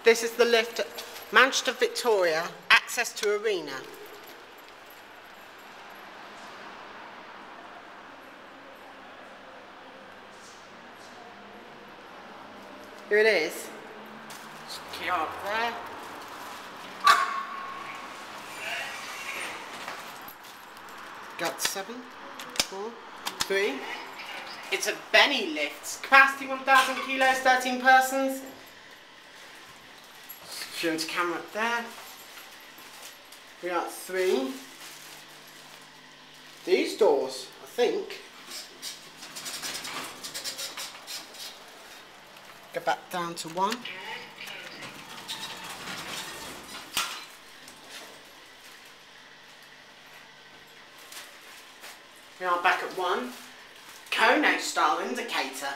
This is the lift at Manchester Victoria, access to arena. Here it is. Key up there. Got 7, 4, 3. It's a Benny lift. Capacity 1,000 kilos, 13 persons. Show into camera up there. We got 3. These doors, I think. Go back down to 1. We are back at 1. Kono style indicator.